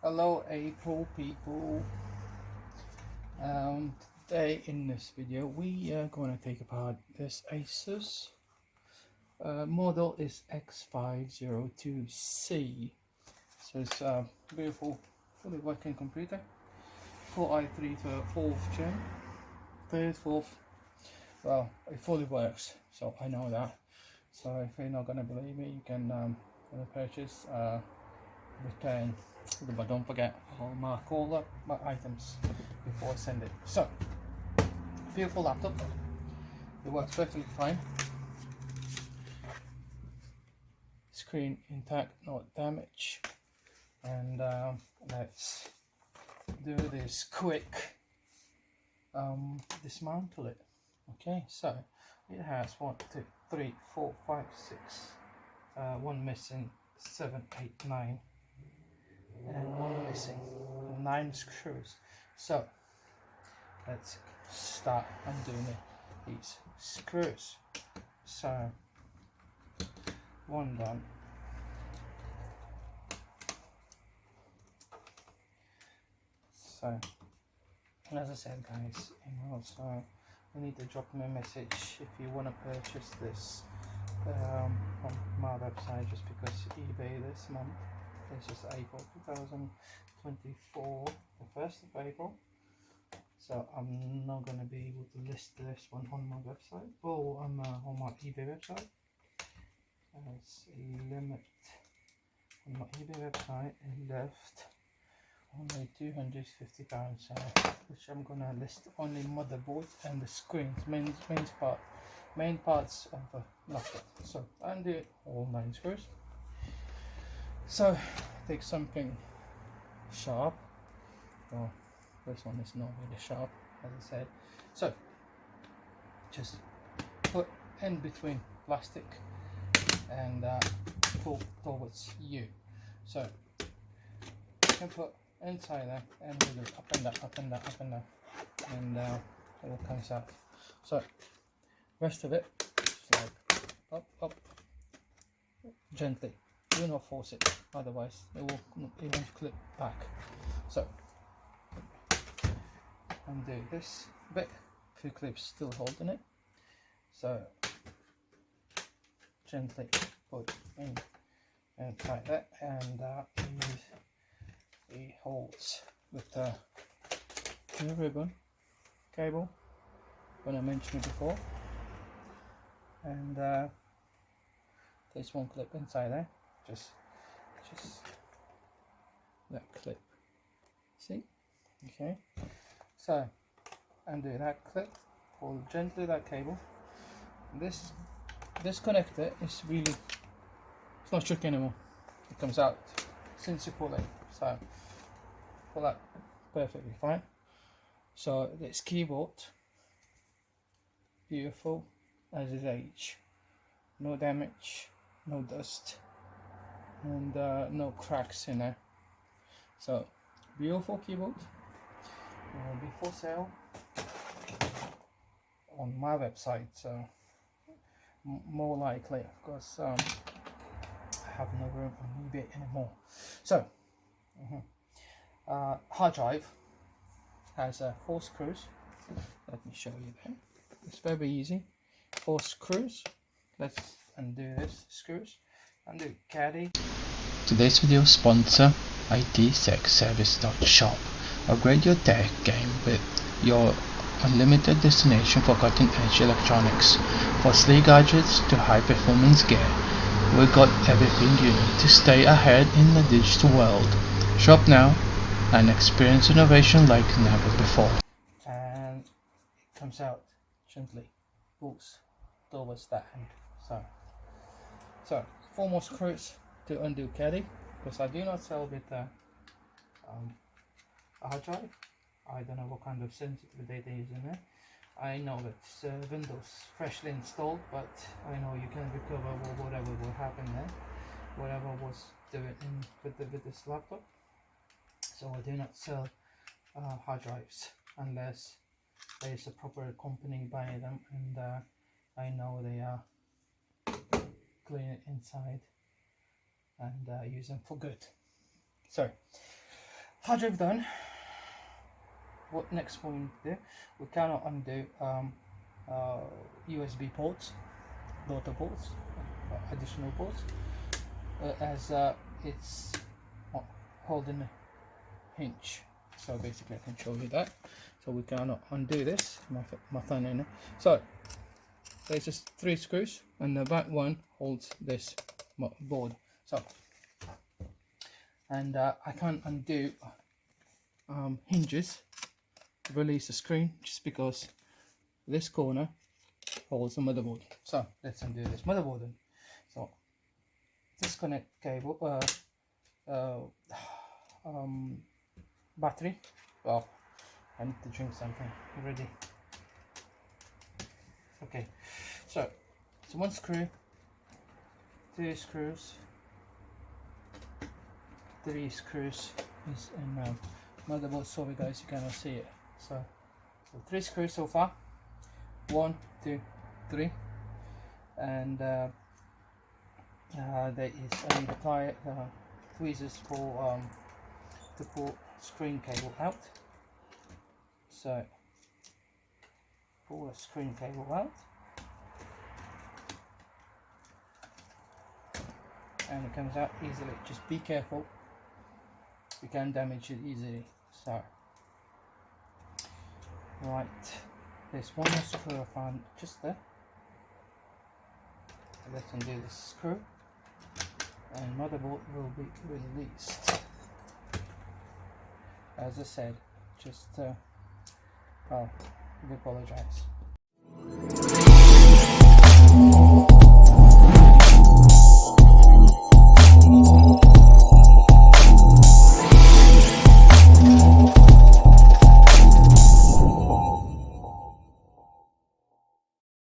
Hello April people. Today in this video we are going to take apart this asus model is x540s. So it's a beautiful fully working computer, Core i3 for 4th gen, 3rd, 4th. Well, it fully works, so I know that. So if you're not going to believe me, you can purchase, return, but don't forget I'll mark all my items before I send it. So beautiful laptop, it works perfectly fine, screen intact, no damage. And let's do this quick dismantle it. Okay, so it has 1, 2, 3, 4, 5, 6, one missing, 7, 8, 9, and one missing, 9 screws. So let's start undoing these screws. So one done. So as I said guys, also you need to drop me a message if you want to purchase this on my website, just because eBay this month, this is April 2024, the 1st of April, so I'm not going to be able to list this one on my website or on my eBay website. As a limit on my eBay website, it left only £250, which I'm gonna list only motherboard and the screens, main parts of the laptop. So undo all 9 screws. So take something sharp. Well, this one is not really sharp, as I said. So just put in between plastic and pull towards you. So you can put inside there and we go up and down, up and down, up and down, and it all comes out. So rest of it just like up, gently. Do not force it, otherwise it won't clip back. So undo this bit, few clips still holding it. So gently put in inside that, and use the holes with the ribbon cable when I mentioned it before, and there's one clip inside there, just that clip, see? Okay, so undo that clip, pull gently that cable. This connector is really, it's not tricky anymore, it comes out since you pull it, so pull that perfectly fine. So this keyboard, beautiful as his age, no damage, no dust, and no cracks in there. So beautiful keyboard, will be for sale on my website, so more likely, because I have no room on eBay anymore. So hard drive has 4 screws. Let me show you that. It's very easy. 4 screws. Let's undo this screws. Undo caddy. Today's video sponsor, ITSec service.shop. Upgrade your tech game with your unlimited destination for cutting-edge electronics. For sleek gadgets to high-performance gear, we got everything you need to stay ahead in the digital world. Shop now and experience innovation like never before. And it comes out gently, pulls towards that end. So 4 more screws to undo caddy, because I do not sell with a hard drive. I don't know what kind of sensitive data is in there. I know it's Windows freshly installed, but I know you can recover whatever will happen there, whatever was doing with this laptop. So I do not sell hard drives unless there is a proper company buying them, and I know they are clean it inside and use them for good. So hard drive done. What next we need to do? We cannot undo USB ports, daughter ports, additional ports, as it's holding a hinge. So basically I can show you that. So we cannot undo this, my thumb in it. So there's just 3 screws, and the back one holds this board. So, and I can't undo hinges to release the screen, just because this corner holds the motherboard. So let's undo this motherboard then. So disconnect cable, battery. Well, I need to drink something already. Okay, so it's 1 screw, 2 screws, 3 screws is in motherboard. Sorry guys, you cannot see it. So 3 screws so far, 1, 2, 3, and there is only the plier tweezers for to pull screen cable out. So pull the screen cable out, and it comes out easily. Just be careful, you can damage it easily. So right, there's one more screw I found just there. So let's undo this screw, and motherboard will be released. As I said, just I do apologize.